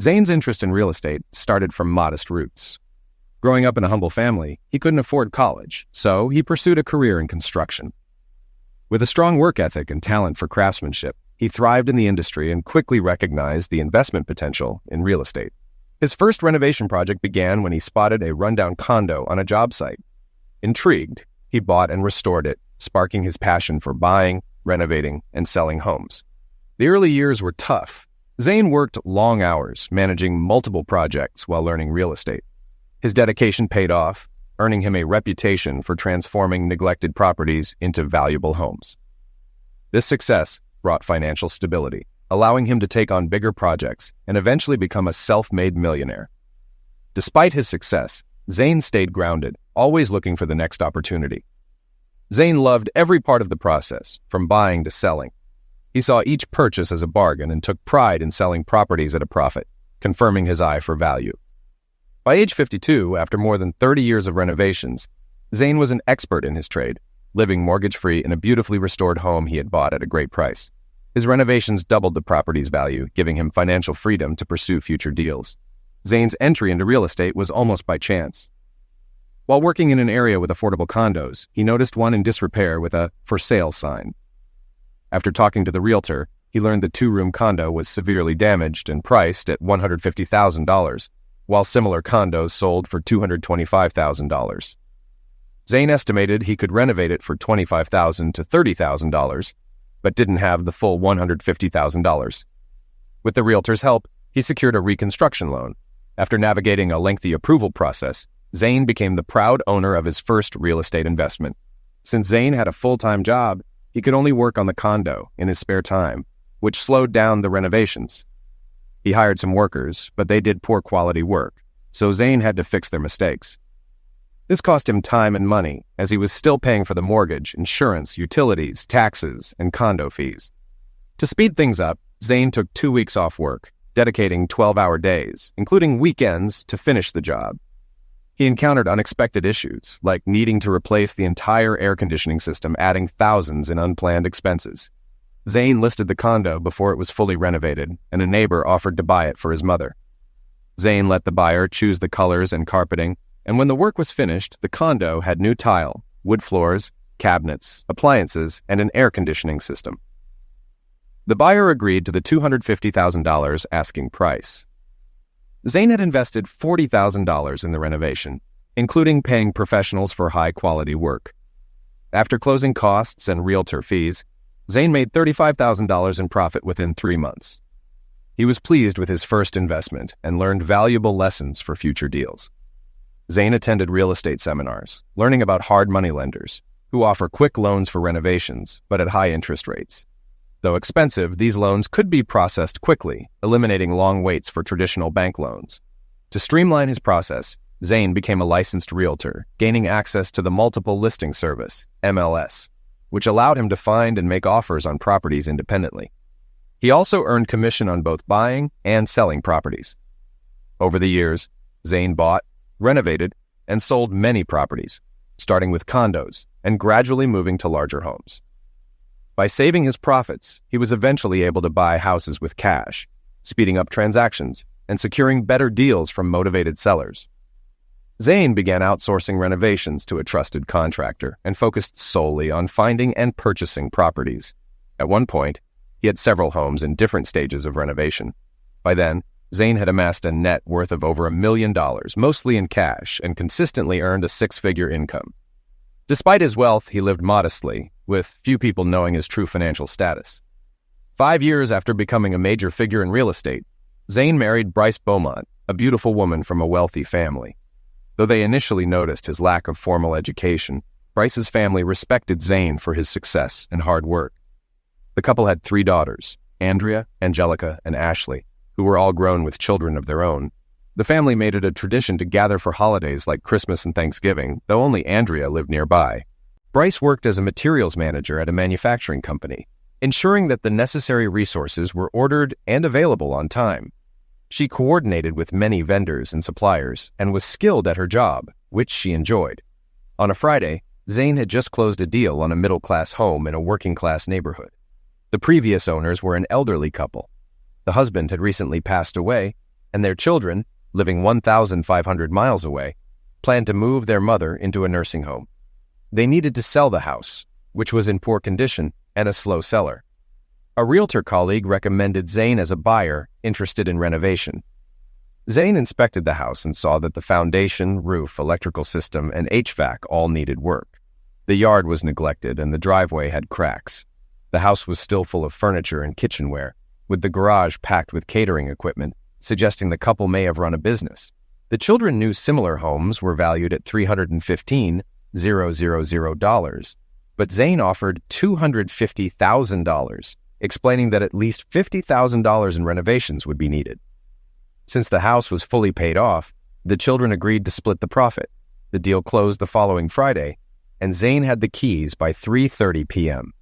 Zane's interest in real estate started from modest roots. Growing up in a humble family, he couldn't afford college, so he pursued a career in construction. With a strong work ethic and talent for craftsmanship, he thrived in the industry and quickly recognized the investment potential in real estate. His first renovation project began when he spotted a rundown condo on a job site. Intrigued, he bought and restored it, sparking his passion for buying, renovating, and selling homes. The early years were tough. Zane worked long hours, managing multiple projects while learning real estate. His dedication paid off, earning him a reputation for transforming neglected properties into valuable homes. This success brought financial stability, allowing him to take on bigger projects and eventually become a self-made millionaire. Despite his success, Zane stayed grounded, always looking for the next opportunity. Zane loved every part of the process, from buying to selling. He saw each purchase as a bargain and took pride in selling properties at a profit, confirming his eye for value. By age 52, after more than 30 years of renovations, Zane was an expert in his trade, living mortgage-free in a beautifully restored home he had bought at a great price. His renovations doubled the property's value, giving him financial freedom to pursue future deals. Zane's entry into real estate was almost by chance. While working in an area with affordable condos, he noticed one in disrepair with a "for sale" sign. After talking to the realtor, he learned the two-room condo was severely damaged and priced at $150,000, while similar condos sold for $225,000. Zane estimated he could renovate it for $25,000 to $30,000, but didn't have the full $150,000. With the realtor's help, he secured a reconstruction loan. After navigating a lengthy approval process, Zane became the proud owner of his first real estate investment. Since Zane had a full-time job, he could only work on the condo in his spare time, which slowed down the renovations. He hired some workers, but they did poor quality work, so Zane had to fix their mistakes. This cost him time and money, as he was still paying for the mortgage, insurance, utilities, taxes, and condo fees. To speed things up, Zane took 2 weeks off work, dedicating 12-hour days, including weekends, to finish the job. He encountered unexpected issues, like needing to replace the entire air conditioning system, adding thousands in unplanned expenses. Zane listed the condo before it was fully renovated, and a neighbor offered to buy it for his mother. Zane let the buyer choose the colors and carpeting, and when the work was finished, the condo had new tile, wood floors, cabinets, appliances, and an air conditioning system. The buyer agreed to the $250,000 asking price. Zane had invested $40,000 in the renovation, including paying professionals for high-quality work. After closing costs and realtor fees, Zane made $35,000 in profit within 3 months. He was pleased with his first investment and learned valuable lessons for future deals. Zane attended real estate seminars, learning about hard money lenders, who offer quick loans for renovations, but at high interest rates. Though expensive, these loans could be processed quickly, eliminating long waits for traditional bank loans. To streamline his process, Zane became a licensed realtor, gaining access to the Multiple Listing Service, MLS, which allowed him to find and make offers on properties independently. He also earned commission on both buying and selling properties. Over the years, Zane bought, renovated, and sold many properties, starting with condos and gradually moving to larger homes. By saving his profits, he was eventually able to buy houses with cash, speeding up transactions and securing better deals from motivated sellers. Zane began outsourcing renovations to a trusted contractor and focused solely on finding and purchasing properties. At one point, he had several homes in different stages of renovation. By then, Zane had amassed a net worth of over $1 million, mostly in cash, and consistently earned a six-figure income. Despite his wealth, he lived modestly, with few people knowing his true financial status. 5 years after becoming a major figure in real estate, Zane married Bryce Beaumont, a beautiful woman from a wealthy family. Though they initially noticed his lack of formal education, Bryce's family respected Zane for his success and hard work. The couple had 3 daughters, Andrea, Angelica, and Ashley, who were all grown with children of their own. The family made it a tradition to gather for holidays like Christmas and Thanksgiving, though only Andrea lived nearby. Bryce worked as a materials manager at a manufacturing company, ensuring that the necessary resources were ordered and available on time. She coordinated with many vendors and suppliers and was skilled at her job, which she enjoyed. On a Friday, Zane had just closed a deal on a middle-class home in a working-class neighborhood. The previous owners were an elderly couple. The husband had recently passed away, and their children, living 1,500 miles away, planned to move their mother into a nursing home. They needed to sell the house, which was in poor condition and a slow seller. A realtor colleague recommended Zane as a buyer interested in renovation. Zane inspected the house and saw that the foundation, roof, electrical system, and HVAC all needed work. The yard was neglected and the driveway had cracks. The house was still full of furniture and kitchenware, with the garage packed with catering equipment, suggesting the couple may have run a business. The children knew similar homes were valued at $315,000, but Zane offered $250,000, explaining that at least $50,000 in renovations would be needed. Since the house was fully paid off, the children agreed to split the profit. The deal closed the following Friday, and Zane had the keys by 3:30 p.m.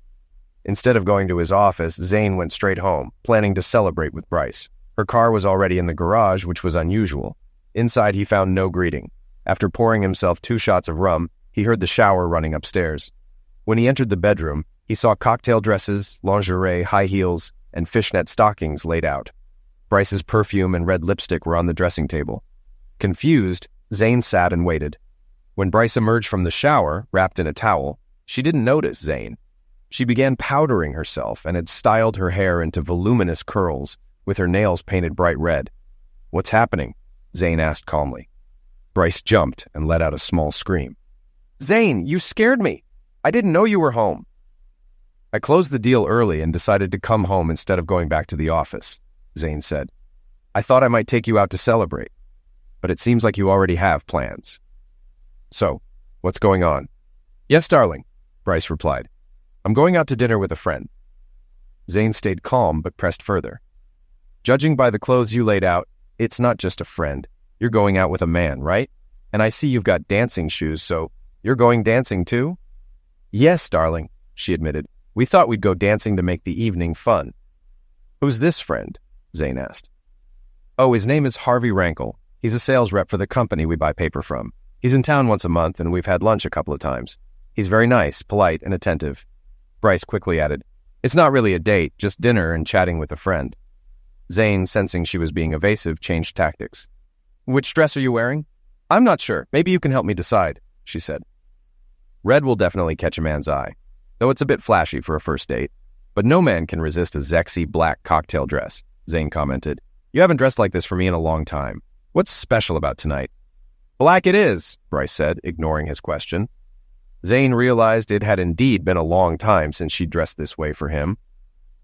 Instead of going to his office, Zane went straight home, planning to celebrate with Bryce. Her car was already in the garage, which was unusual. Inside, he found no greeting. After pouring himself 2 shots of rum, he heard the shower running upstairs. When he entered the bedroom, he saw cocktail dresses, lingerie, high heels, and fishnet stockings laid out. Bryce's perfume and red lipstick were on the dressing table. Confused, Zane sat and waited. When Bryce emerged from the shower, wrapped in a towel, she didn't notice Zane. She began powdering herself and had styled her hair into voluminous curls, with her nails painted bright red. "What's happening?" Zane asked calmly. Bryce jumped and let out a small scream. "Zane, you scared me! I didn't know you were home." "I closed the deal early and decided to come home instead of going back to the office," Zane said. "I thought I might take you out to celebrate, but it seems like you already have plans." "So, what's going on?" "Yes, darling," Bryce replied. "I'm going out to dinner with a friend." Zane stayed calm but pressed further. "Judging by the clothes you laid out, it's not just a friend. You're going out with a man, right? And I see you've got dancing shoes, so you're going dancing too?" "Yes, darling," she admitted. "We thought we'd go dancing to make the evening fun." "Who's this friend?" Zane asked. "Oh, his name is Harvey Rankle. He's a sales rep for the company we buy paper from. He's in town once a month, and we've had lunch a couple of times. He's very nice, polite, and attentive." Bryce quickly added, "It's not really a date, just dinner and chatting with a friend." Zane, sensing she was being evasive, changed tactics. "Which dress are you wearing?" "I'm not sure. Maybe you can help me decide," she said. "Red will definitely catch a man's eye, though it's a bit flashy for a first date. But no man can resist a sexy black cocktail dress," Zane commented. "You haven't dressed like this for me in a long time. What's special about tonight?" "Black it is," Bryce said, ignoring his question. Zane realized it had indeed been a long time since she dressed this way for him.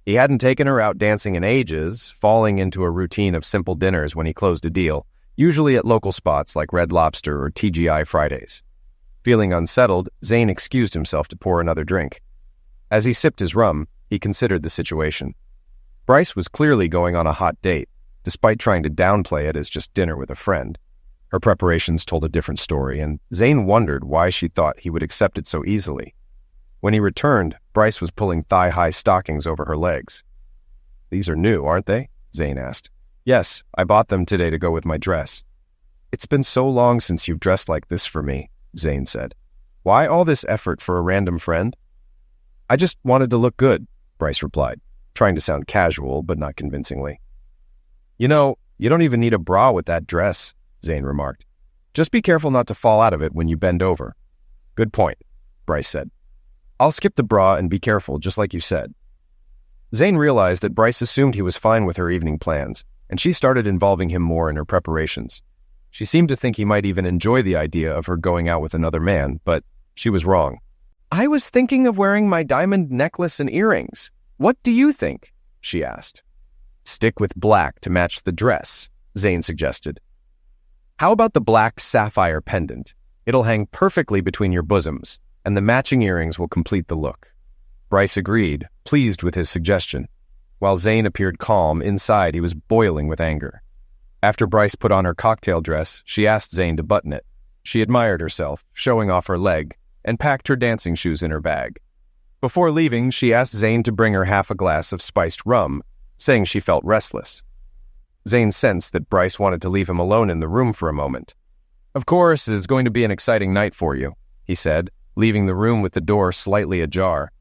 He hadn't taken her out dancing in ages, falling into a routine of simple dinners when he closed a deal, usually at local spots like Red Lobster or TGI Fridays. Feeling unsettled, Zane excused himself to pour another drink. As he sipped his rum, he considered the situation. Bryce was clearly going on a hot date, despite trying to downplay it as just dinner with a friend. Her preparations told a different story, and Zane wondered why she thought he would accept it so easily. When he returned, Bryce was pulling thigh-high stockings over her legs. "These are new, aren't they?" Zane asked. "Yes, I bought them today to go with my dress." "It's been so long since you've dressed like this for me," Zane said. "Why all this effort for a random friend?" "I just wanted to look good," Bryce replied, trying to sound casual but not convincingly. "You know, you don't even need a bra with that dress," Zane remarked. "Just be careful not to fall out of it when you bend over." "Good point," Bryce said. "I'll skip the bra and be careful, just like you said." Zane realized that Bryce assumed he was fine with her evening plans, and she started involving him more in her preparations. She seemed to think he might even enjoy the idea of her going out with another man, but she was wrong. "I was thinking of wearing my diamond necklace and earrings. What do you think?" she asked. "Stick with black to match the dress," Zane suggested. "How about the black sapphire pendant? It'll hang perfectly between your bosoms, and the matching earrings will complete the look." Bryce agreed, pleased with his suggestion. While Zane appeared calm, inside he was boiling with anger. After Bryce put on her cocktail dress, she asked Zane to button it. She admired herself, showing off her leg, and packed her dancing shoes in her bag. Before leaving, she asked Zane to bring her half a glass of spiced rum, saying she felt restless. Zane sensed that Bryce wanted to leave him alone in the room for a moment. "Of course, it's going to be an exciting night for you," he said, leaving the room with the door slightly ajar.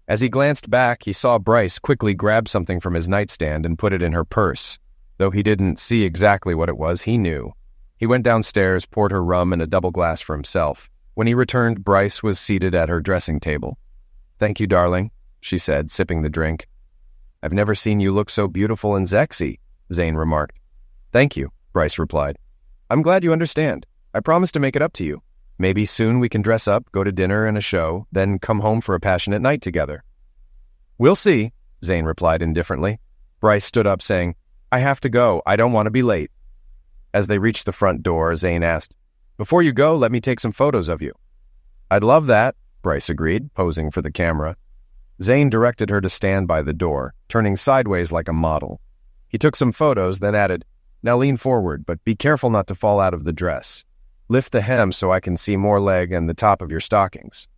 As he glanced back, he saw Bryce quickly grab something from his nightstand and put it in her purse. Though he didn't see exactly what it was, he knew. He went downstairs, poured her rum and a double glass for himself. When he returned, Bryce was seated at her dressing table. "Thank you, darling," she said, sipping the drink. "I've never seen you look so beautiful and sexy," Zane remarked. "Thank you," Bryce replied. "I'm glad you understand. I promise to make it up to you. Maybe soon we can dress up, go to dinner and a show, then come home for a passionate night together." "We'll see," Zane replied indifferently. Bryce stood up, saying, "I have to go. I don't want to be late." As they reached the front door, Zane asked, "Before you go, let me take some photos of you." "I'd love that," Bryce agreed, posing for the camera. Zane directed her to stand by the door, turning sideways like a model. He took some photos, then added, "Now lean forward, but be careful not to fall out of the dress. Lift the hem so I can see more leg and the top of your stockings."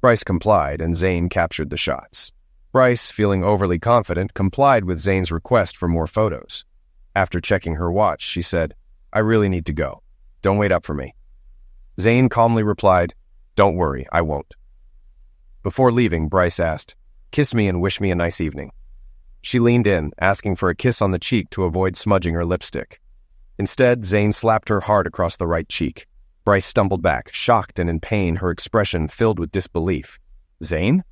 Bryce complied, and Zane captured the shots. Bryce, feeling overly confident, complied with Zane's request for more photos. After checking her watch, she said, "I really need to go. Don't wait up for me." Zane calmly replied, "Don't worry, I won't." Before leaving, Bryce asked, "Kiss me and wish me a nice evening." She leaned in, asking for a kiss on the cheek to avoid smudging her lipstick. Instead, Zane slapped her hard across the right cheek. Bryce stumbled back, shocked and in pain, her expression filled with disbelief. "Zane?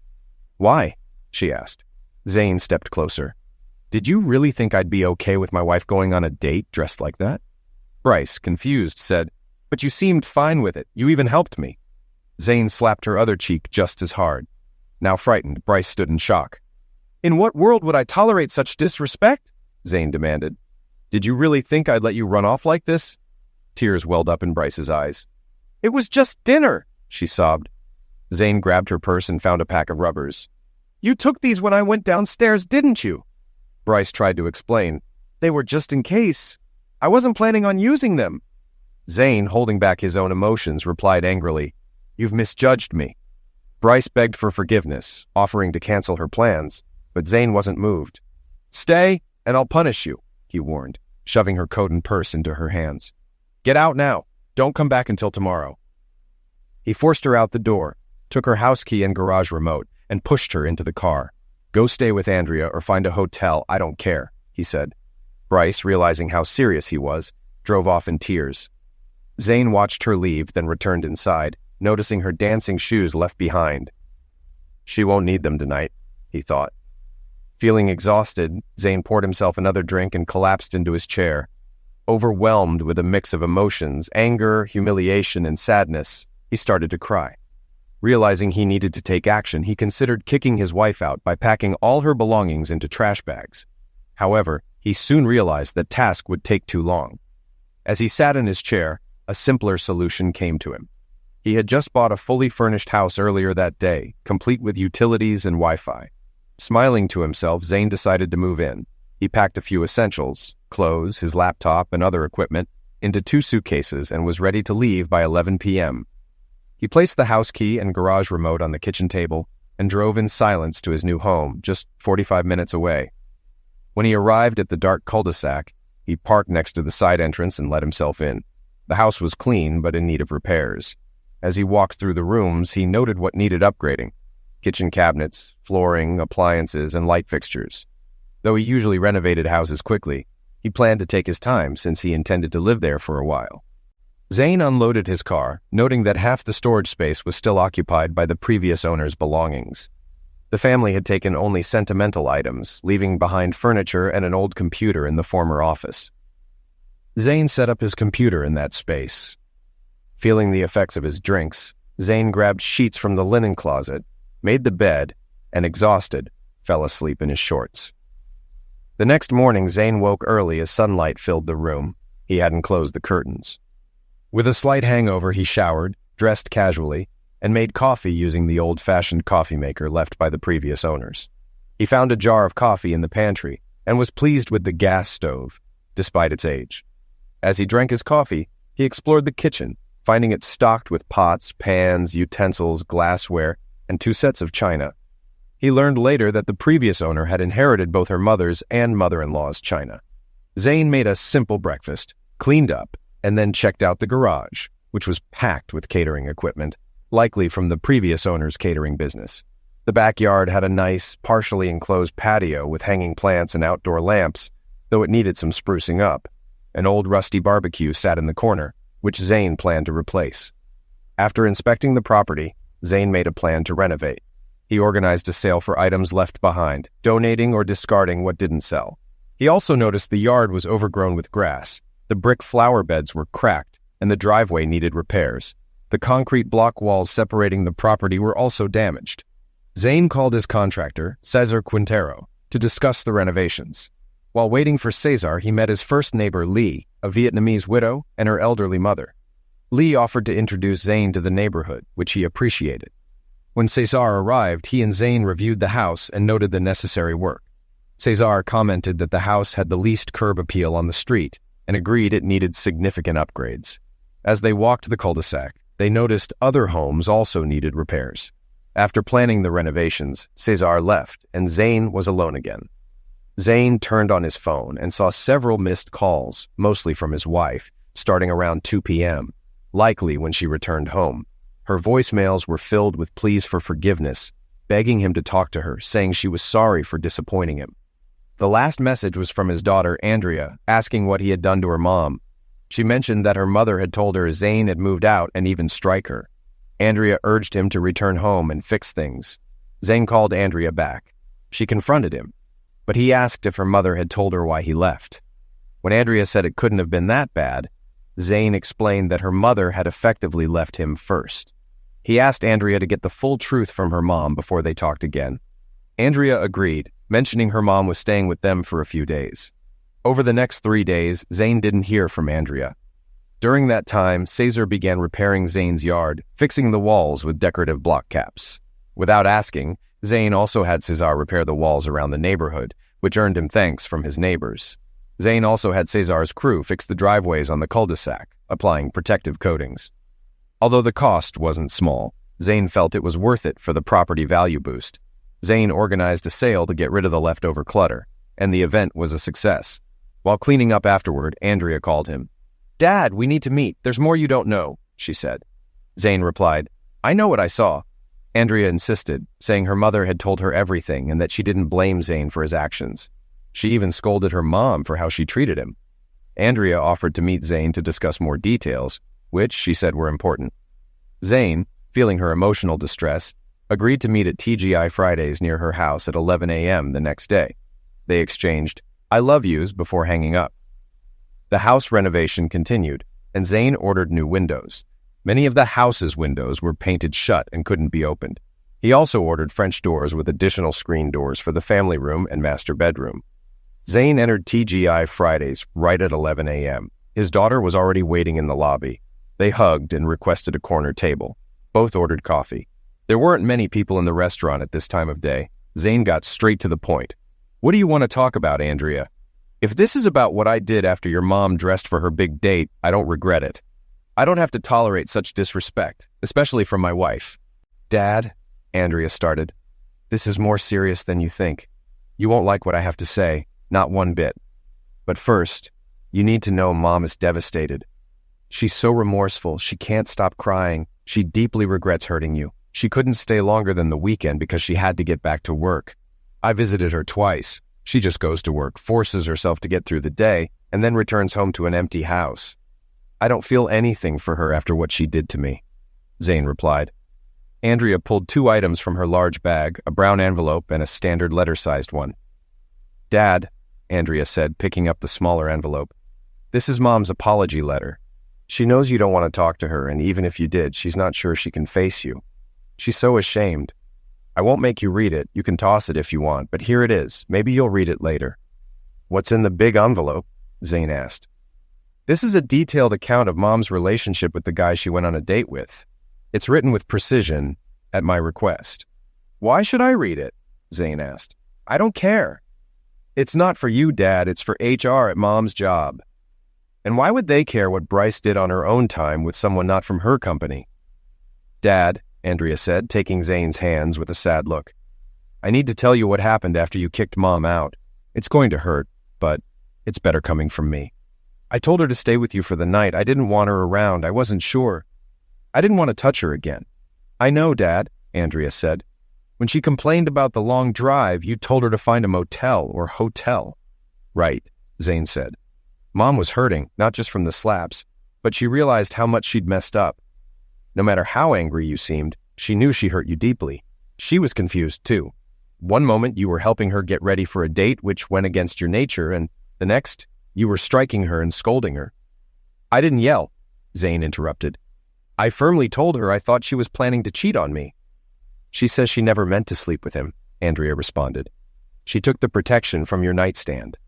Why?" she asked. Zane stepped closer. "Did you really think I'd be okay with my wife going on a date dressed like that?" Bryce, confused, said, "But you seemed fine with it. You even helped me." Zane slapped her other cheek just as hard. Now frightened, Bryce stood in shock. "In what world would I tolerate such disrespect?" Zane demanded. "Did you really think I'd let you run off like this?" Tears welled up in Bryce's eyes. "It was just dinner," she sobbed. Zane grabbed her purse and found a pack of rubbers. "You took these when I went downstairs, didn't you?" Bryce tried to explain. "They were just in case. I wasn't planning on using them." Zane, holding back his own emotions, replied angrily, "You've misjudged me." Bryce begged for forgiveness, offering to cancel her plans, but Zane wasn't moved. "Stay, and I'll punish you," he warned, shoving her coat and purse into her hands. "Get out now. Don't come back until tomorrow." He forced her out the door, took her house key and garage remote, and pushed her into the car. "Go stay with Andrea or find a hotel, I don't care," he said. Bryce, realizing how serious he was, drove off in tears. Zane watched her leave, then returned inside, noticing her dancing shoes left behind. She won't need them tonight, he thought. Feeling exhausted, Zane poured himself another drink and collapsed into his chair. Overwhelmed with a mix of emotions, anger, humiliation, and sadness, he started to cry. Realizing he needed to take action, he considered kicking his wife out by packing all her belongings into trash bags. However, he soon realized that task would take too long. As he sat in his chair, a simpler solution came to him. He had just bought a fully furnished house earlier that day, complete with utilities and Wi-Fi. Smiling to himself, Zane decided to move in. He packed a few essentials, clothes, his laptop, and other equipment, into 2 suitcases and was ready to leave by 11 p.m. He placed the house key and garage remote on the kitchen table and drove in silence to his new home, just 45 minutes away. When he arrived at the dark cul-de-sac, he parked next to the side entrance and let himself in. The house was clean but in need of repairs. As he walked through the rooms, he noted what needed upgrading: kitchen cabinets, flooring, appliances, and light fixtures. Though he usually renovated houses quickly, he planned to take his time since he intended to live there for a while. Zane unloaded his car, noting that half the storage space was still occupied by the previous owner's belongings. The family had taken only sentimental items, leaving behind furniture and an old computer in the former office. Zane set up his computer in that space. Feeling the effects of his drinks, Zane grabbed sheets from the linen closet, made the bed, and exhausted, fell asleep in his shorts. The next morning, Zane woke early as sunlight filled the room. He hadn't closed the curtains. With a slight hangover, he showered, dressed casually, and made coffee using the old-fashioned coffee maker left by the previous owners. He found a jar of coffee in the pantry and was pleased with the gas stove, despite its age. As he drank his coffee, he explored the kitchen, finding it stocked with pots, pans, utensils, glassware, and 2 sets of china. He learned later that the previous owner had inherited both her mother's and mother-in-law's china. Zane made a simple breakfast, cleaned up, and then checked out the garage, which was packed with catering equipment, likely from the previous owner's catering business. The backyard had a nice, partially enclosed patio with hanging plants and outdoor lamps, though it needed some sprucing up. An old rusty barbecue sat in the corner, which Zane planned to replace. After inspecting the property, Zane made a plan to renovate. He organized a sale for items left behind, donating or discarding what didn't sell. He also noticed the yard was overgrown with grass, the brick flower beds were cracked, and the driveway needed repairs. The concrete block walls separating the property were also damaged. Zane called his contractor, Cesar Quintero, to discuss the renovations. While waiting for Cesar, he met his first neighbor, Lee, a Vietnamese widow, and her elderly mother. Lee offered to introduce Zane to the neighborhood, which he appreciated. When Cesar arrived, he and Zane reviewed the house and noted the necessary work. Cesar commented that the house had the least curb appeal on the street and agreed it needed significant upgrades. As they walked the cul-de-sac, they noticed other homes also needed repairs. After planning the renovations, Cesar left, and Zane was alone again. Zane turned on his phone and saw several missed calls, mostly from his wife, starting around 2 p.m., likely when she returned home. Her voicemails were filled with pleas for forgiveness, begging him to talk to her, saying she was sorry for disappointing him. The last message was from his daughter, Andrea, asking what he had done to her mom. She mentioned that her mother had told her Zane had moved out and even strike her. Andrea urged him to return home and fix things. Zane called Andrea back. She confronted him, but he asked if her mother had told her why he left. When Andrea said it couldn't have been that bad, Zane explained that her mother had effectively left him first. He asked Andrea to get the full truth from her mom before they talked again. Andrea agreed, mentioning her mom was staying with them for a few days. Over the next 3 days, Zane didn't hear from Andrea. During that time, Cesar began repairing Zane's yard, fixing the walls with decorative block caps. Without asking, Zane also had Cesar repair the walls around the neighborhood, which earned him thanks from his neighbors. Zane also had Cesar's crew fix the driveways on the cul-de-sac, applying protective coatings. Although the cost wasn't small, Zane felt it was worth it for the property value boost. Zane organized a sale to get rid of the leftover clutter, and the event was a success. While cleaning up afterward, Andrea called him. "Dad, we need to meet. There's more you don't know," she said. Zane replied, "I know what I saw." Andrea insisted, saying her mother had told her everything and that she didn't blame Zane for his actions. She even scolded her mom for how she treated him. Andrea offered to meet Zane to discuss more details, which she said were important. Zane, feeling her emotional distress, agreed to meet at TGI Fridays near her house at 11 a.m. the next day. They exchanged "I love yous" before hanging up. The house renovation continued, and Zane ordered new windows. Many of the house's windows were painted shut and couldn't be opened. He also ordered French doors with additional screen doors for the family room and master bedroom. Zane entered TGI Fridays right at 11 a.m. His daughter was already waiting in the lobby. They hugged and requested a corner table. Both ordered coffee. There weren't many people in the restaurant at this time of day. Zane got straight to the point. "What do you want to talk about, Andrea? If this is about what I did after your mom dressed for her big date, I don't regret it. I don't have to tolerate such disrespect, especially from my wife." "Dad," Andrea started, "this is more serious than you think. You won't like what I have to say, not one bit. But first, you need to know Mom is devastated. She's so remorseful, she can't stop crying. She deeply regrets hurting you. She couldn't stay longer than the weekend because she had to get back to work. I visited her twice. She just goes to work, forces herself to get through the day, and then returns home to an empty house. I don't feel anything for her after what she did to me," Zane replied. Andrea pulled 2 items from her large bag, a brown envelope and a standard letter-sized one. "Dad," Andrea said, picking up the smaller envelope, "this is Mom's apology letter. She knows you don't want to talk to her, and even if you did, she's not sure she can face you. She's so ashamed. I won't make you read it. You can toss it if you want, but here it is. Maybe you'll read it later." "What's in the big envelope?" Zane asked. "This is a detailed account of Mom's relationship with the guy she went on a date with. It's written with precision, at my request." "Why should I read it?" Zane asked. "I don't care." "It's not for you, Dad. It's for HR at Mom's job." "And why would they care what Bryce did on her own time with someone not from her company?" "Dad," Andrea said, taking Zane's hands with a sad look, "I need to tell you what happened after you kicked Mom out. It's going to hurt, but it's better coming from me. I told her to stay with you for the night. I didn't want her around. I wasn't sure. I didn't want to touch her again." "I know, Dad," Andrea said. "When she complained about the long drive, you told her to find a motel or hotel." "Right," Zane said. Mom was hurting, not just from the slaps, but she realized how much she'd messed up. No matter how angry you seemed, she knew she hurt you deeply. She was confused, too. One moment, you were helping her get ready for a date which went against your nature, and the next, you were striking her and scolding her. I didn't yell, Zane interrupted. I firmly told her I thought she was planning to cheat on me. She says she never meant to sleep with him, Andrea responded. She took the protection from your nightstand.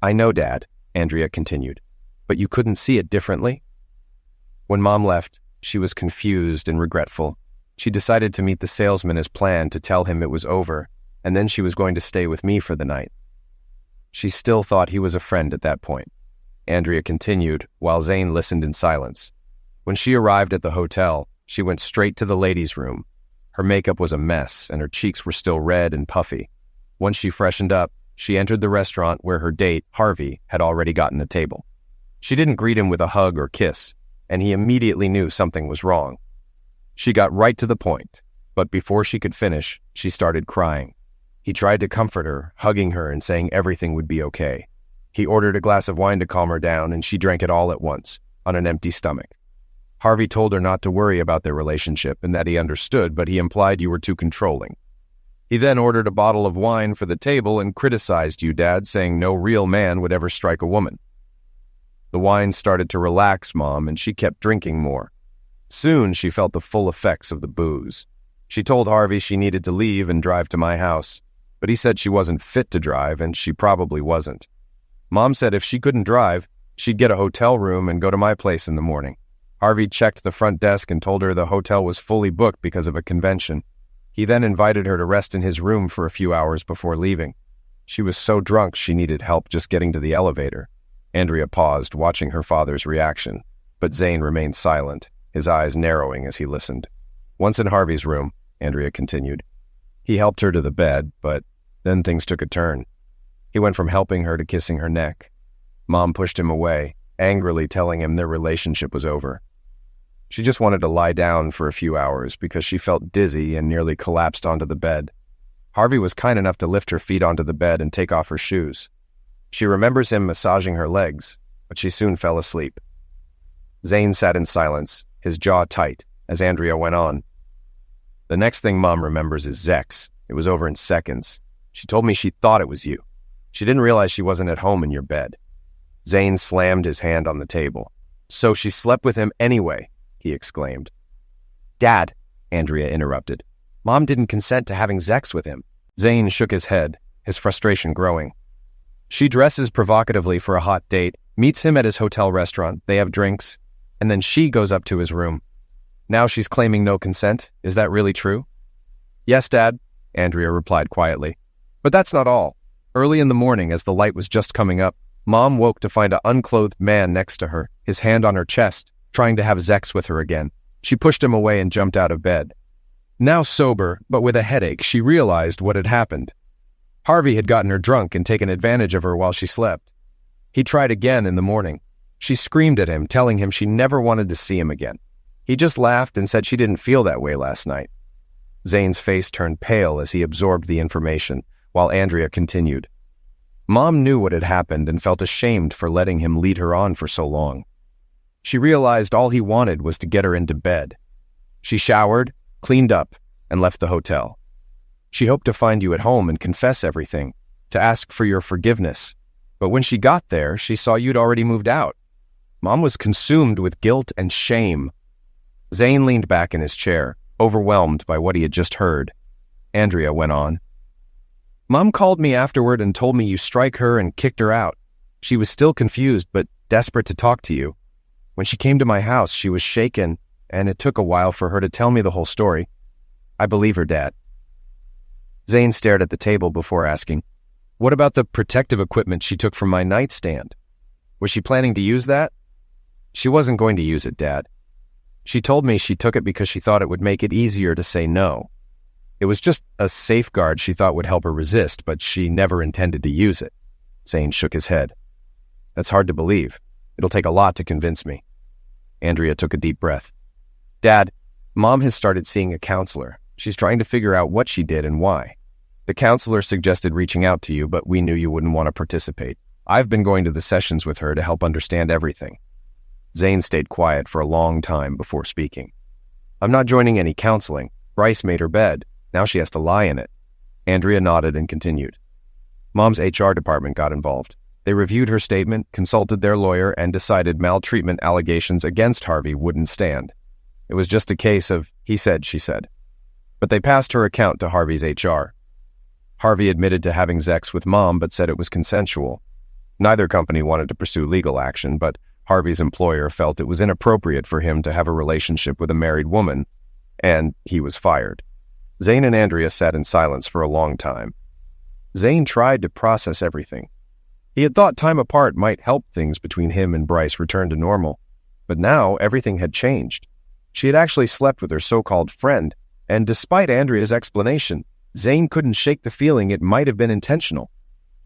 I know, Dad, Andrea continued, but you couldn't see it differently? When Mom left, she was confused and regretful. She decided to meet the salesman as planned to tell him it was over, and then she was going to stay with me for the night. She still thought he was a friend at that point. Andrea continued, while Zane listened in silence. When she arrived at the hotel, she went straight to the ladies' room. Her makeup was a mess, and her cheeks were still red and puffy. Once she freshened up, she entered the restaurant where her date, Harvey, had already gotten a table. She didn't greet him with a hug or kiss, and he immediately knew something was wrong. She got right to the point, but before she could finish, she started crying. He tried to comfort her, hugging her and saying everything would be okay. He ordered a glass of wine to calm her down, and she drank it all at once, on an empty stomach. Harvey told her not to worry about their relationship and that he understood, but he implied you were too controlling. He then ordered a bottle of wine for the table and criticized you, Dad, saying no real man would ever strike a woman. The wine started to relax Mom, and she kept drinking more. Soon she felt the full effects of the booze. She told Harvey she needed to leave and drive to my house, but he said she wasn't fit to drive, and she probably wasn't. Mom said if she couldn't drive, she'd get a hotel room and go to my place in the morning. Harvey checked the front desk and told her the hotel was fully booked because of a convention. He then invited her to rest in his room for a few hours before leaving. She was so drunk she needed help just getting to the elevator. Andrea paused, watching her father's reaction, but Zane remained silent, his eyes narrowing as he listened. Once in Harvey's room, Andrea continued, he helped her to the bed, but then things took a turn. He went from helping her to kissing her neck. Mom pushed him away, angrily telling him their relationship was over. She just wanted to lie down for a few hours because she felt dizzy and nearly collapsed onto the bed. Harvey was kind enough to lift her feet onto the bed and take off her shoes. She remembers him massaging her legs, but she soon fell asleep. Zane sat in silence, his jaw tight, as Andrea went on. The next thing Mom remembers is Zex. It was over in seconds. She told me she thought it was you. She didn't realize she wasn't at home in your bed. Zane slammed his hand on the table. So she slept with him anyway, he exclaimed. Dad, Andrea interrupted. Mom didn't consent to having sex with him. Zane shook his head, his frustration growing. She dresses provocatively for a hot date, meets him at his hotel restaurant, they have drinks, and then she goes up to his room. Now she's claiming no consent. Is that really true? Yes, Dad, Andrea replied quietly. But that's not all. Early in the morning, as the light was just coming up, Mom woke to find an unclothed man next to her, his hand on her chest, trying to have sex with her again. She pushed him away and jumped out of bed. Now sober, but with a headache, she realized what had happened. Harvey had gotten her drunk and taken advantage of her while she slept. He tried again in the morning. She screamed at him, telling him she never wanted to see him again. He just laughed and said she didn't feel that way last night. Zane's face turned pale as he absorbed the information, while Andrea continued. Mom knew what had happened and felt ashamed for letting him lead her on for so long. She realized all he wanted was to get her into bed. She showered, cleaned up, and left the hotel. She hoped to find you at home and confess everything, to ask for your forgiveness. But when she got there, she saw you'd already moved out. Mom was consumed with guilt and shame. Zane leaned back in his chair, overwhelmed by what he had just heard. Andrea went on. Mom called me afterward and told me you strike her and kicked her out. She was still confused, but desperate to talk to you. When she came to my house, she was shaken, and it took a while for her to tell me the whole story. I believe her, Dad. Zane stared at the table before asking, what about the protective equipment she took from my nightstand? Was she planning to use that? She wasn't going to use it, Dad. She told me she took it because she thought it would make it easier to say no. It was just a safeguard she thought would help her resist, but she never intended to use it. Zane shook his head. That's hard to believe. It'll take a lot to convince me. Andrea took a deep breath. Dad, Mom has started seeing a counselor. She's trying to figure out what she did and why. The counselor suggested reaching out to you, but we knew you wouldn't want to participate. I've been going to the sessions with her to help understand everything. Zane stayed quiet for a long time before speaking. I'm not joining any counseling. Bryce made her bed. Now she has to lie in it. Andrea nodded and continued. Mom's HR department got involved. They reviewed her statement, consulted their lawyer, and decided maltreatment allegations against Harvey wouldn't stand. It was just a case of he said, she said. But they passed her account to Harvey's HR. Harvey admitted to having sex with Mom, but said it was consensual. Neither company wanted to pursue legal action, but Harvey's employer felt it was inappropriate for him to have a relationship with a married woman, and he was fired. Zane and Andrea sat in silence for a long time. Zane tried to process everything. He had thought time apart might help things between him and Bryce return to normal, but now everything had changed. She had actually slept with her so-called friend, and despite Andrea's explanation, Zane couldn't shake the feeling it might have been intentional.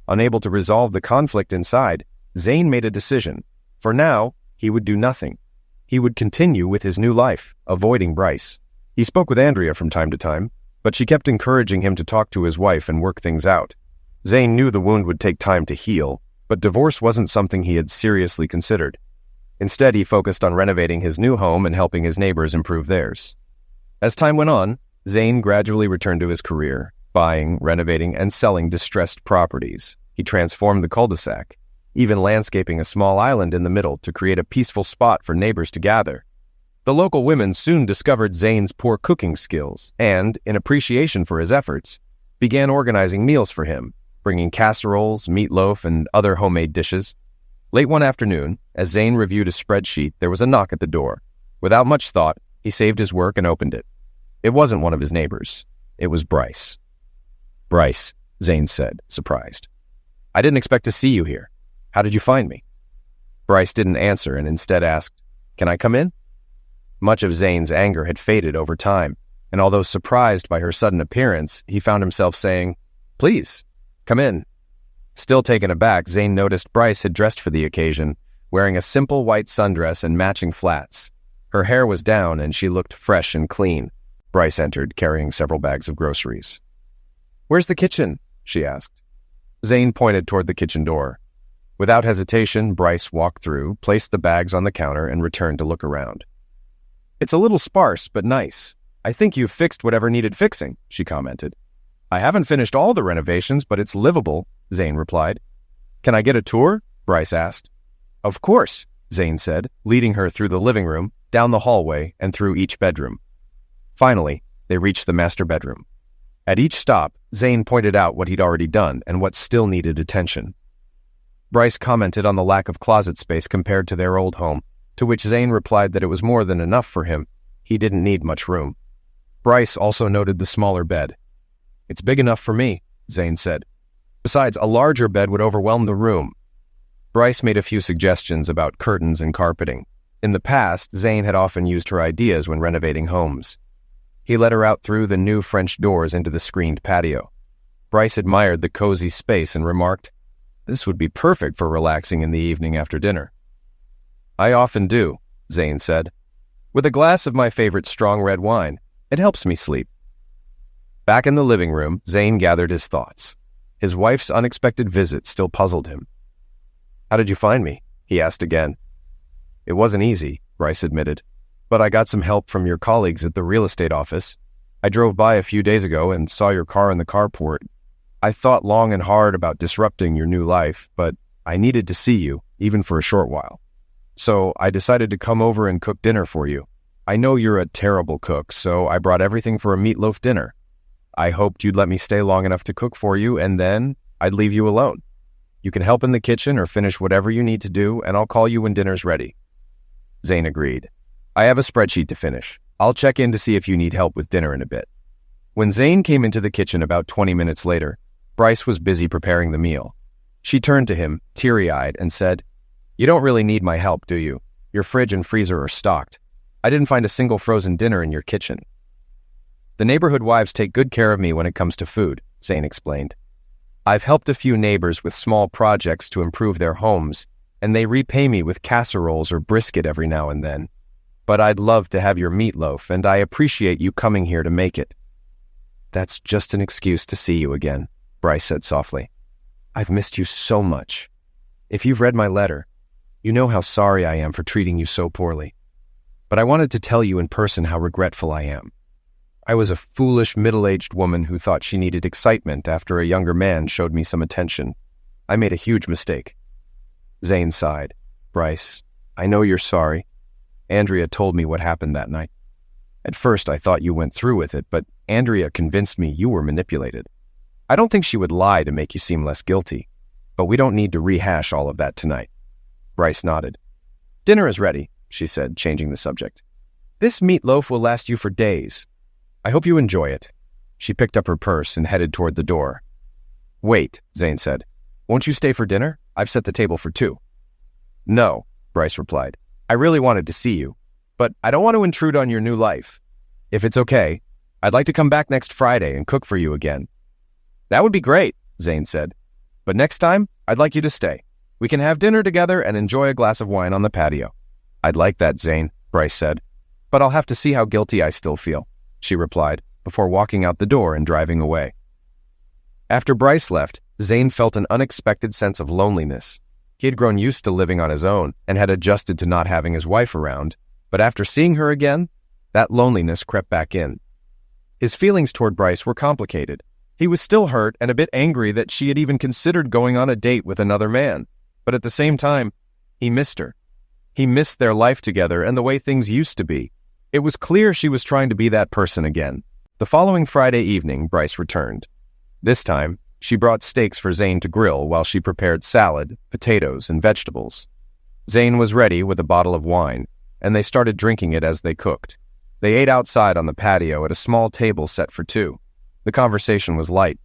Unable to resolve the conflict inside, Zane made a decision. For now, he would do nothing. He would continue with his new life, avoiding Bryce. He spoke with Andrea from time to time, but she kept encouraging him to talk to his wife and work things out. Zane knew the wound would take time to heal, but divorce wasn't something he had seriously considered. Instead, he focused on renovating his new home and helping his neighbors improve theirs. As time went on, Zane gradually returned to his career, buying, renovating, and selling distressed properties. He transformed the cul-de-sac, even landscaping a small island in the middle to create a peaceful spot for neighbors to gather. The local women soon discovered Zane's poor cooking skills and, in appreciation for his efforts, began organizing meals for him, bringing casseroles, meatloaf, and other homemade dishes. Late one afternoon, as Zane reviewed a spreadsheet, there was a knock at the door. Without much thought, he saved his work and opened it. It wasn't one of his neighbors. It was Bryce. "Bryce," Zane said, surprised. "I didn't expect to see you here. How did you find me?" Bryce didn't answer and instead asked, "Can I come in?" Much of Zane's anger had faded over time, and although surprised by her sudden appearance, he found himself saying, "Please, come in." Still taken aback, Zane noticed Bryce had dressed for the occasion, wearing a simple white sundress and matching flats. Her hair was down and she looked fresh and clean. Bryce entered, carrying several bags of groceries. "Where's the kitchen?" she asked. Zane pointed toward the kitchen door. Without hesitation, Bryce walked through, placed the bags on the counter, and returned to look around. "It's a little sparse, but nice. I think you've fixed whatever needed fixing," she commented. "I haven't finished all the renovations, but it's livable," Zane replied. "Can I get a tour?" Bryce asked. "Of course," Zane said, leading her through the living room, down the hallway, and through each bedroom. Finally, they reached the master bedroom. At each stop, Zane pointed out what he'd already done and what still needed attention. Bryce commented on the lack of closet space compared to their old home, to which Zane replied that it was more than enough for him. He didn't need much room. Bryce also noted the smaller bed. "It's big enough for me," Zane said. "Besides, a larger bed would overwhelm the room." Bryce made a few suggestions about curtains and carpeting. In the past, Zane had often used her ideas when renovating homes. He led her out through the new French doors into the screened patio. Bryce admired the cozy space and remarked, "This would be perfect for relaxing in the evening after dinner." "I often do," Zane said. "With a glass of my favorite strong red wine, it helps me sleep." Back in the living room, Zane gathered his thoughts. His wife's unexpected visit still puzzled him. "How did you find me?" he asked again. "It wasn't easy," Bryce admitted, "but I got some help from your colleagues at the real estate office. I drove by a few days ago and saw your car in the carport. I thought long and hard about disrupting your new life, but I needed to see you, even for a short while. So I decided to come over and cook dinner for you. I know you're a terrible cook, so I brought everything for a meatloaf dinner. I hoped you'd let me stay long enough to cook for you, and then I'd leave you alone. You can help in the kitchen or finish whatever you need to do, and I'll call you when dinner's ready." Zane agreed. "I have a spreadsheet to finish. I'll check in to see if you need help with dinner in a bit." When Zane came into the kitchen about 20 minutes later, Bryce was busy preparing the meal. She turned to him, teary-eyed, and said, "You don't really need my help, do you? Your fridge and freezer are stocked. I didn't find a single frozen dinner in your kitchen." "The neighborhood wives take good care of me when it comes to food," Zane explained. "I've helped a few neighbors with small projects to improve their homes, and they repay me with casseroles or brisket every now and then. But I'd love to have your meatloaf, and I appreciate you coming here to make it." "That's just an excuse to see you again," Bryce said softly. "I've missed you so much." If you've read my letter, you know how sorry I am for treating you so poorly. But I wanted to tell you in person how regretful I am. I was a foolish, middle-aged woman who thought she needed excitement after a younger man showed me some attention. I made a huge mistake." Zane sighed. "Bryce, I know you're sorry. Andrea told me what happened that night. At first, I thought you went through with it, but Andrea convinced me you were manipulated. I don't think she would lie to make you seem less guilty, but we don't need to rehash all of that tonight." Bryce nodded. "Dinner is ready," she said, changing the subject. "This meatloaf will last you for days. I hope you enjoy it." She picked up her purse and headed toward the door. "Wait," Zane said. "Won't you stay for dinner? I've set the table for 2. "No," Bryce replied. "I really wanted to see you, but I don't want to intrude on your new life. If it's okay, I'd like to come back next Friday and cook for you again." "That would be great," Zane said. "But next time, I'd like you to stay. We can have dinner together and enjoy a glass of wine on the patio." "I'd like that, Zane," Bryce said. "But I'll have to see how guilty I still feel," she replied, before walking out the door and driving away. After Bryce left, Zane felt an unexpected sense of loneliness. He had grown used to living on his own and had adjusted to not having his wife around, but after seeing her again, that loneliness crept back in. His feelings toward Bryce were complicated. He was still hurt and a bit angry that she had even considered going on a date with another man, but at the same time, he missed her. He missed their life together and the way things used to be. It was clear she was trying to be that person again. The following Friday evening, Bryce returned. This time, she brought steaks for Zane to grill while she prepared salad, potatoes, and vegetables. Zane was ready with a bottle of wine, and they started drinking it as they cooked. They ate outside on the patio at a small table set for 2. The conversation was light.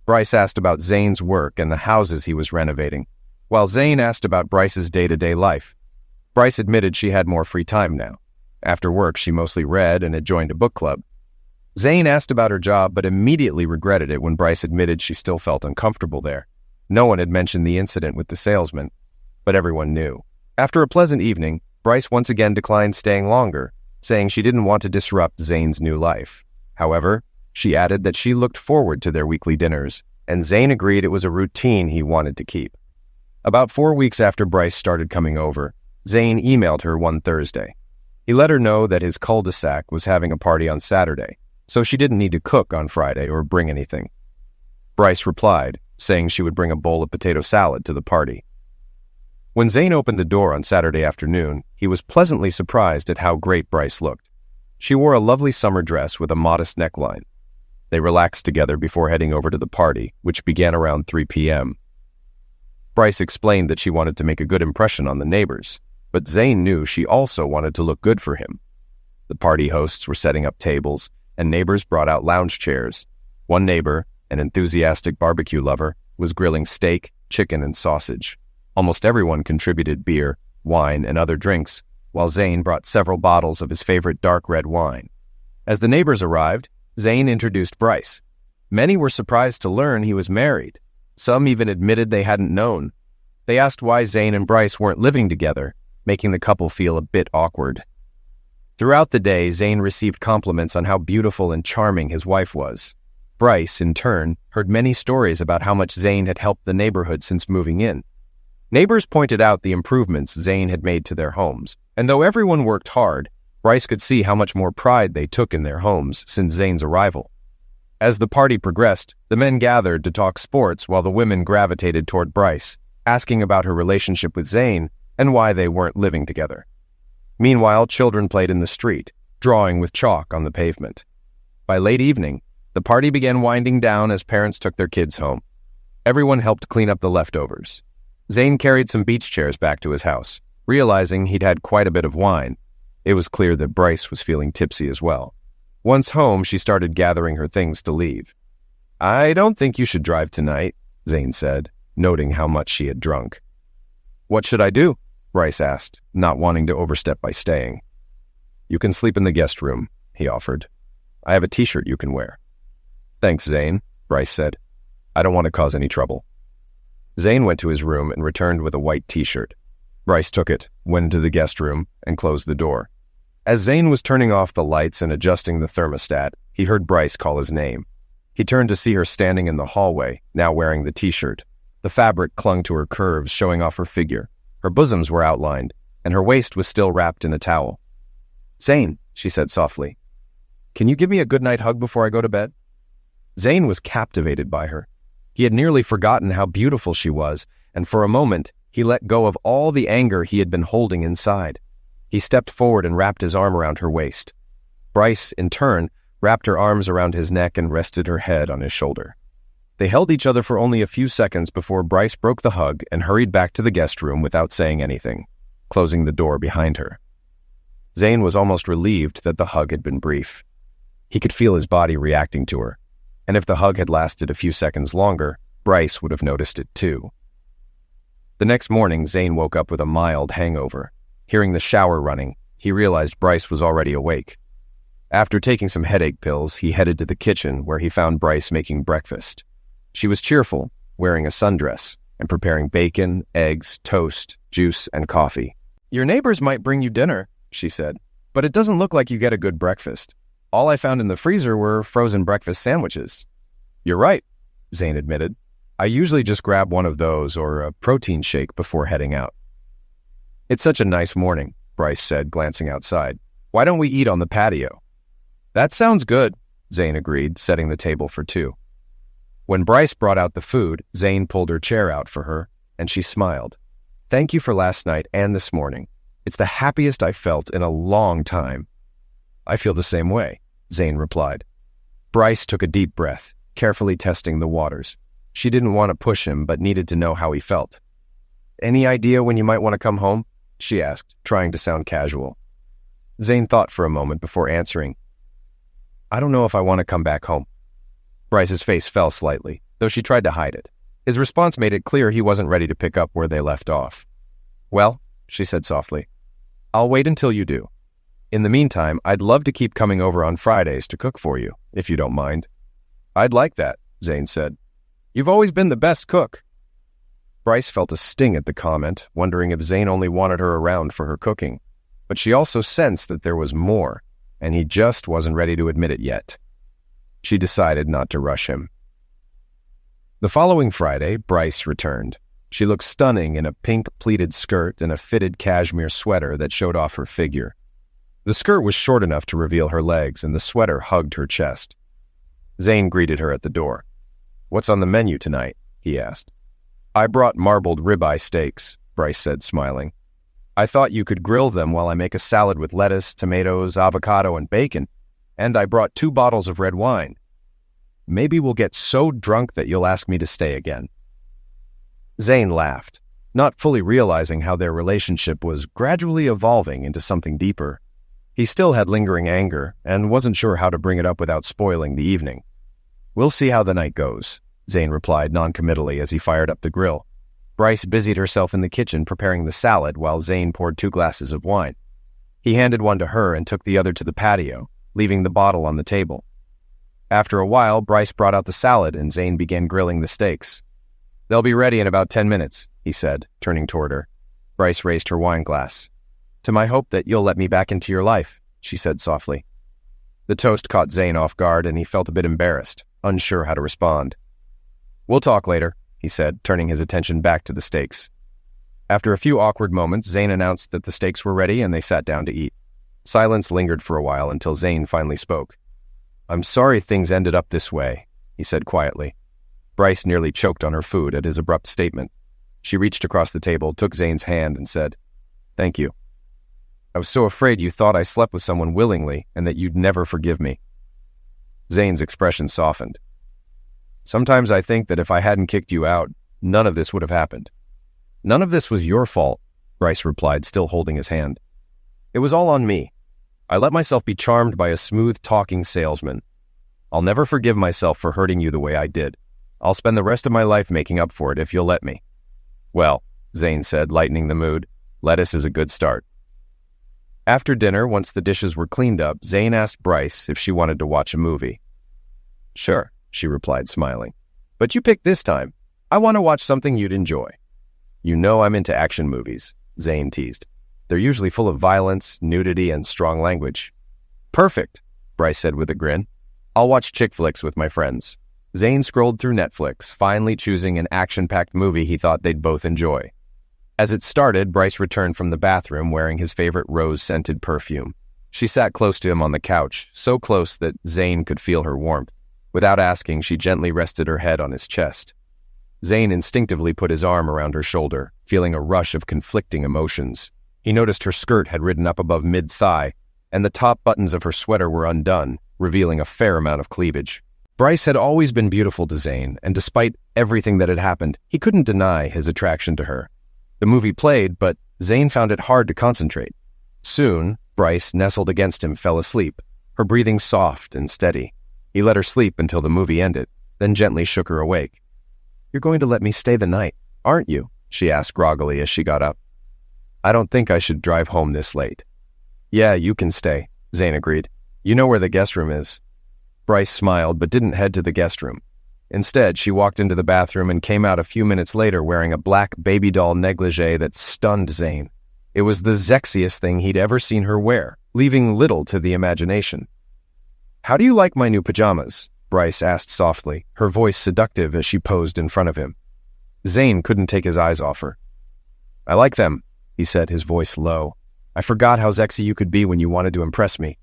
Bryce asked about Zane's work and the houses he was renovating, while Zane asked about Bryce's day-to-day life. Bryce admitted she had more free time now. After work, she mostly read and had joined a book club. Zane asked about her job, but immediately regretted it when Bryce admitted she still felt uncomfortable there. No one had mentioned the incident with the salesman, but everyone knew. After a pleasant evening, Bryce once again declined staying longer, saying she didn't want to disrupt Zane's new life. However, she added that she looked forward to their weekly dinners, and Zane agreed it was a routine he wanted to keep. About 4 weeks after Bryce started coming over, Zane emailed her one Thursday. He let her know that his cul-de-sac was having a party on Saturday, so she didn't need to cook on Friday or bring anything. Bryce replied, saying she would bring a bowl of potato salad to the party. When Zane opened the door on Saturday afternoon, he was pleasantly surprised at how great Bryce looked. She wore a lovely summer dress with a modest neckline. They relaxed together before heading over to the party, which began around 3 p.m. Bryce explained that she wanted to make a good impression on the neighbors, but Zane knew she also wanted to look good for him. The party hosts were setting up tables, and neighbors brought out lounge chairs. One neighbor, an enthusiastic barbecue lover, was grilling steak, chicken, and sausage. Almost everyone contributed beer, wine, and other drinks, while Zane brought several bottles of his favorite dark red wine. As the neighbors arrived, Zane introduced Bryce. Many were surprised to learn he was married. Some even admitted they hadn't known. They asked why Zane and Bryce weren't living together, making the couple feel a bit awkward. Throughout the day, Zane received compliments on how beautiful and charming his wife was. Bryce, in turn, heard many stories about how much Zane had helped the neighborhood since moving in. Neighbors pointed out the improvements Zane had made to their homes, and though everyone worked hard, Bryce could see how much more pride they took in their homes since Zane's arrival. As the party progressed, the men gathered to talk sports while the women gravitated toward Bryce, asking about her relationship with Zane and why they weren't living together. Meanwhile, children played in the street, drawing with chalk on the pavement. By late evening, the party began winding down as parents took their kids home. Everyone helped clean up the leftovers. Zane carried some beach chairs back to his house, realizing he'd had quite a bit of wine. It was clear that Bryce was feeling tipsy as well. Once home, she started gathering her things to leave. "I don't think you should drive tonight," Zane said, noting how much she had drunk. "What should I do?" Bryce asked, not wanting to overstep by staying. "You can sleep in the guest room," he offered. "I have a t-shirt you can wear." "Thanks, Zane," Bryce said. "I don't want to cause any trouble." Zane went to his room and returned with a white t-shirt. Bryce took it, went into the guest room, and closed the door. As Zane was turning off the lights and adjusting the thermostat, he heard Bryce call his name. He turned to see her standing in the hallway, now wearing the t-shirt. The fabric clung to her curves, showing off her figure. Her bosoms were outlined, and her waist was still wrapped in a towel. "Zane," she said softly, "can you give me a good-night hug before I go to bed?" Zane was captivated by her. He had nearly forgotten how beautiful she was, and for a moment, he let go of all the anger he had been holding inside. He stepped forward and wrapped his arm around her waist. Bryce, in turn, wrapped her arms around his neck and rested her head on his shoulder. They held each other for only a few seconds before Bryce broke the hug and hurried back to the guest room without saying anything, closing the door behind her. Zane was almost relieved that the hug had been brief. He could feel his body reacting to her, and if the hug had lasted a few seconds longer, Bryce would have noticed it too. The next morning, Zane woke up with a mild hangover. Hearing the shower running, he realized Bryce was already awake. After taking some headache pills, he headed to the kitchen where he found Bryce making breakfast. She was cheerful, wearing a sundress, and preparing bacon, eggs, toast, juice, and coffee. "Your neighbors might bring you dinner," she said, "but it doesn't look like you get a good breakfast. All I found in the freezer were frozen breakfast sandwiches." "You're right," Zane admitted. "I usually just grab one of those or a protein shake before heading out." "It's such a nice morning," Bryce said, glancing outside. "Why don't we eat on the patio?" "That sounds good," Zane agreed, setting the table for two. When Bryce brought out the food, Zane pulled her chair out for her, and she smiled. "Thank you for last night and this morning. It's the happiest I've felt in a long time." "I feel the same way," Zane replied. Bryce took a deep breath, carefully testing the waters. She didn't want to push him, but needed to know how he felt. "Any idea when you might want to come home?" she asked, trying to sound casual. Zane thought for a moment before answering. "I don't know if I want to come back home." Bryce's face fell slightly, though she tried to hide it. His response made it clear he wasn't ready to pick up where they left off. "Well," she said softly, "I'll wait until you do. In the meantime, I'd love to keep coming over on Fridays to cook for you, if you don't mind." "I'd like that," Zane said. "You've always been the best cook." Bryce felt a sting at the comment, wondering if Zane only wanted her around for her cooking. But she also sensed that there was more, and he just wasn't ready to admit it yet. She decided not to rush him. The following Friday, Bryce returned. She looked stunning in a pink pleated skirt and a fitted cashmere sweater that showed off her figure. The skirt was short enough to reveal her legs, and the sweater hugged her chest. Zane greeted her at the door. "What's on the menu tonight?" he asked. "I brought marbled ribeye steaks," Bryce said, smiling. "I thought you could grill them while I make a salad with lettuce, tomatoes, avocado, and bacon. And I brought 2 bottles of red wine. Maybe we'll get so drunk that you'll ask me to stay again." Zane laughed, not fully realizing how their relationship was gradually evolving into something deeper. He still had lingering anger and wasn't sure how to bring it up without spoiling the evening. "We'll see how the night goes," Zane replied noncommittally as he fired up the grill. Bryce busied herself in the kitchen preparing the salad while Zane poured 2 glasses of wine. He handed one to her and took the other to the patio, leaving the bottle on the table. After a while, Bryce brought out the salad and Zane began grilling the steaks. "They'll be ready in about 10 minutes, he said, turning toward her. Bryce raised her wine glass. "To my hope that you'll let me back into your life," she said softly. The toast caught Zane off guard and he felt a bit embarrassed, unsure how to respond. "We'll talk later," he said, turning his attention back to the steaks. After a few awkward moments, Zane announced that the steaks were ready and they sat down to eat. Silence lingered for a while until Zane finally spoke. "I'm sorry things ended up this way," he said quietly. Bryce nearly choked on her food at his abrupt statement. She reached across the table, took Zane's hand, and said, "Thank you. I was so afraid you thought I slept with someone willingly and that you'd never forgive me." Zane's expression softened. "Sometimes I think that if I hadn't kicked you out, none of this would have happened." "None of this was your fault," Bryce replied, still holding his hand. "It was all on me. I let myself be charmed by a smooth-talking salesman. I'll never forgive myself for hurting you the way I did. I'll spend the rest of my life making up for it if you'll let me." "Well," Zane said, lightening the mood, "lettuce is a good start." After dinner, once the dishes were cleaned up, Zane asked Bryce if she wanted to watch a movie. "Sure," she replied, smiling. "But you picked this time. I want to watch something you'd enjoy." "You know I'm into action movies," Zane teased. "They're usually full of violence, nudity, and strong language." "Perfect," Bryce said with a grin. "I'll watch chick flicks with my friends." Zane scrolled through Netflix, finally choosing an action-packed movie he thought they'd both enjoy. As it started, Bryce returned from the bathroom wearing his favorite rose-scented perfume. She sat close to him on the couch, so close that Zane could feel her warmth. Without asking, she gently rested her head on his chest. Zane instinctively put his arm around her shoulder, feeling a rush of conflicting emotions. He noticed her skirt had ridden up above mid-thigh, and the top buttons of her sweater were undone, revealing a fair amount of cleavage. Bryce had always been beautiful to Zane, and despite everything that had happened, he couldn't deny his attraction to her. The movie played, but Zane found it hard to concentrate. Soon, Bryce, nestled against him, fell asleep, her breathing soft and steady. He let her sleep until the movie ended, then gently shook her awake. "You're going to let me stay the night, aren't you?" she asked groggily as she got up. "I don't think I should drive home this late." "Yeah, you can stay," Zane agreed. "You know where the guest room is." Bryce smiled but didn't head to the guest room. Instead, she walked into the bathroom and came out a few minutes later wearing a black baby doll negligee that stunned Zane. It was the sexiest thing he'd ever seen her wear, leaving little to the imagination. "How do you like my new pajamas?" Bryce asked softly, her voice seductive as she posed in front of him. Zane couldn't take his eyes off her. "I like them," he said, his voice low. "I forgot how sexy you could be when you wanted to impress me."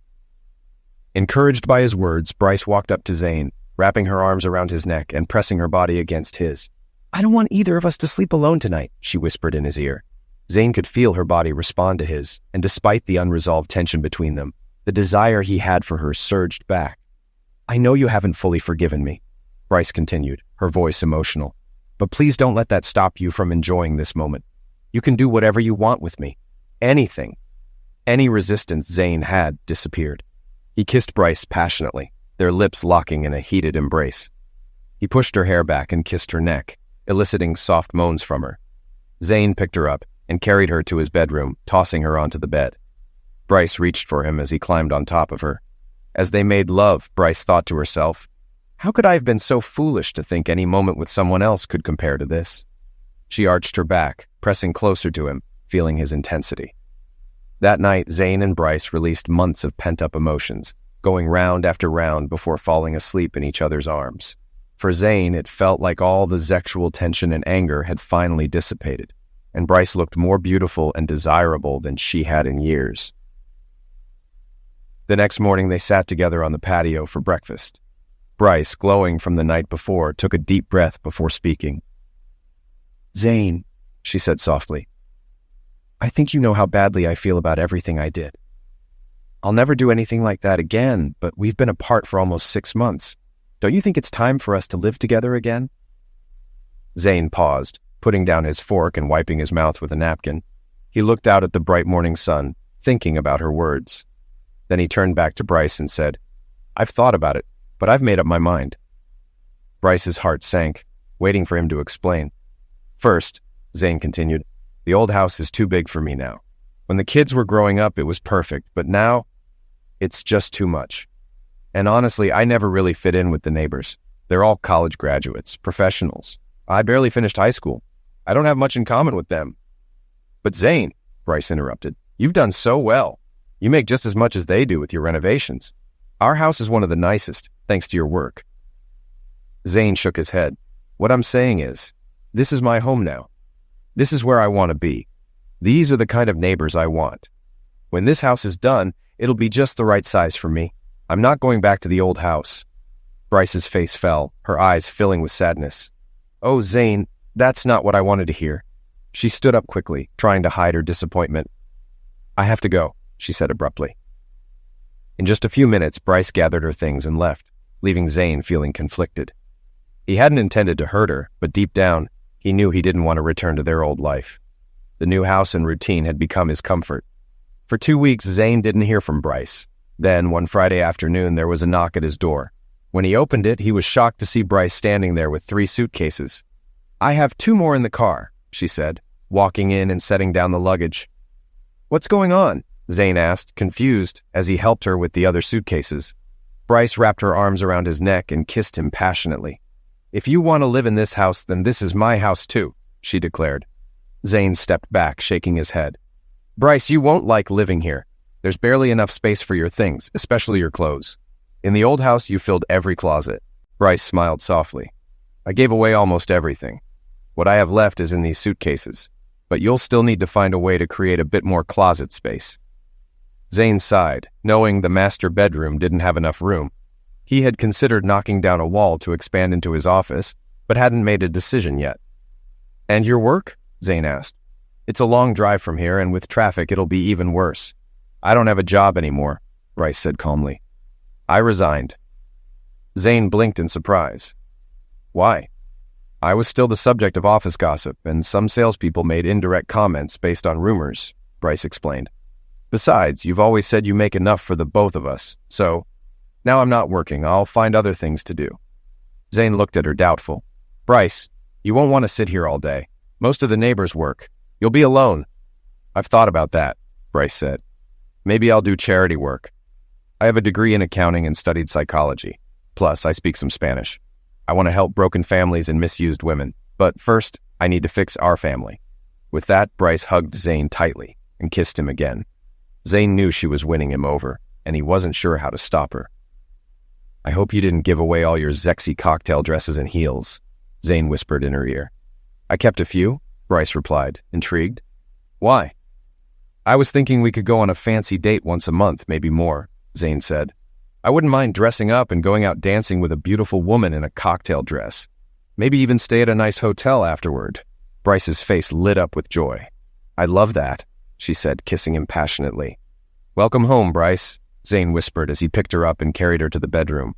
Encouraged by his words, Bryce walked up to Zane, wrapping her arms around his neck and pressing her body against his. "I don't want either of us to sleep alone tonight," she whispered in his ear. Zane could feel her body respond to his, and despite the unresolved tension between them, the desire he had for her surged back. "I know you haven't fully forgiven me," Bryce continued, her voice emotional, "but please don't let that stop you from enjoying this moment. You can do whatever you want with me. Anything." Any resistance Zane had disappeared. He kissed Bryce passionately, their lips locking in a heated embrace. He pushed her hair back and kissed her neck, eliciting soft moans from her. Zane picked her up and carried her to his bedroom, tossing her onto the bed. Bryce reached for him as he climbed on top of her. As they made love, Bryce thought to herself, "How could I have been so foolish to think any moment with someone else could compare to this?" She arched her back, pressing closer to him, feeling his intensity. That night, Zane and Bryce released months of pent-up emotions, going round after round before falling asleep in each other's arms. For Zane, it felt like all the sexual tension and anger had finally dissipated, and Bryce looked more beautiful and desirable than she had in years. The next morning, they sat together on the patio for breakfast. Bryce, glowing from the night before, took a deep breath before speaking. "Zane," she said softly, "I think you know how badly I feel about everything I did. I'll never do anything like that again, but we've been apart for almost 6 months. Don't you think it's time for us to live together again?" Zane paused, putting down his fork and wiping his mouth with a napkin. He looked out at the bright morning sun, thinking about her words. Then he turned back to Bryce and said, "I've thought about it, but I've made up my mind." Bryce's heart sank, waiting for him to explain. "First," Zane continued, "the old house is too big for me now. When the kids were growing up, it was perfect, but now, it's just too much. And honestly, I never really fit in with the neighbors. They're all college graduates, professionals. I barely finished high school. I don't have much in common with them." "But Zane," Bryce interrupted, "you've done so well. You make just as much as they do with your renovations. Our house is one of the nicest, thanks to your work." Zane shook his head. "What I'm saying is, this is my home now. This is where I want to be. These are the kind of neighbors I want. When this house is done, it'll be just the right size for me. I'm not going back to the old house." Bryce's face fell, her eyes filling with sadness. "Oh, Zane, that's not what I wanted to hear." She stood up quickly, trying to hide her disappointment. "I have to go," she said abruptly. In just a few minutes, Bryce gathered her things and left, leaving Zane feeling conflicted. He hadn't intended to hurt her, but deep down, he knew he didn't want to return to their old life. The new house and routine had become his comfort. For 2 weeks, Zane didn't hear from Bryce. Then, one Friday afternoon, there was a knock at his door. When he opened it, he was shocked to see Bryce standing there with 3 suitcases. "I have 2 more in the car," she said, walking in and setting down the luggage. "What's going on?" Zane asked, confused, as he helped her with the other suitcases. Bryce wrapped her arms around his neck and kissed him passionately. "If you want to live in this house, then this is my house too," she declared. Zane stepped back, shaking his head. "Bryce, you won't like living here. There's barely enough space for your things, especially your clothes. In the old house, you filled every closet. Bryce smiled softly. I gave away almost everything. What I have left is in these suitcases, but you'll still need to find a way to create a bit more closet space. Zane sighed, knowing the master bedroom didn't have enough room. He had considered knocking down a wall to expand into his office, but hadn't made a decision yet. And your work? Zane asked. It's a long drive from here, and with traffic it'll be even worse. I don't have a job anymore, Bryce said calmly. I resigned. Zane blinked in surprise. Why? I was still the subject of office gossip, and some salespeople made indirect comments based on rumors, Bryce explained. Besides, you've always said you make enough for the both of us, so now I'm not working. I'll find other things to do. Zane looked at her doubtful. Bryce, you won't want to sit here all day. Most of the neighbors work. You'll be alone. I've thought about that, Bryce said. Maybe I'll do charity work. I have a degree in accounting and studied psychology. Plus, I speak some Spanish. I want to help broken families and misused women. But first, I need to fix our family. With that, Bryce hugged Zane tightly and kissed him again. Zane knew she was winning him over, and he wasn't sure how to stop her. I hope you didn't give away all your sexy cocktail dresses and heels, Zane whispered in her ear. I kept a few, Bryce replied, intrigued. Why? I was thinking we could go on a fancy date once a month, maybe more, Zane said. I wouldn't mind dressing up and going out dancing with a beautiful woman in a cocktail dress. Maybe even stay at a nice hotel afterward. Bryce's face lit up with joy. I love that, she said, kissing him passionately. Welcome home, Bryce, Zane whispered as he picked her up and carried her to the bedroom.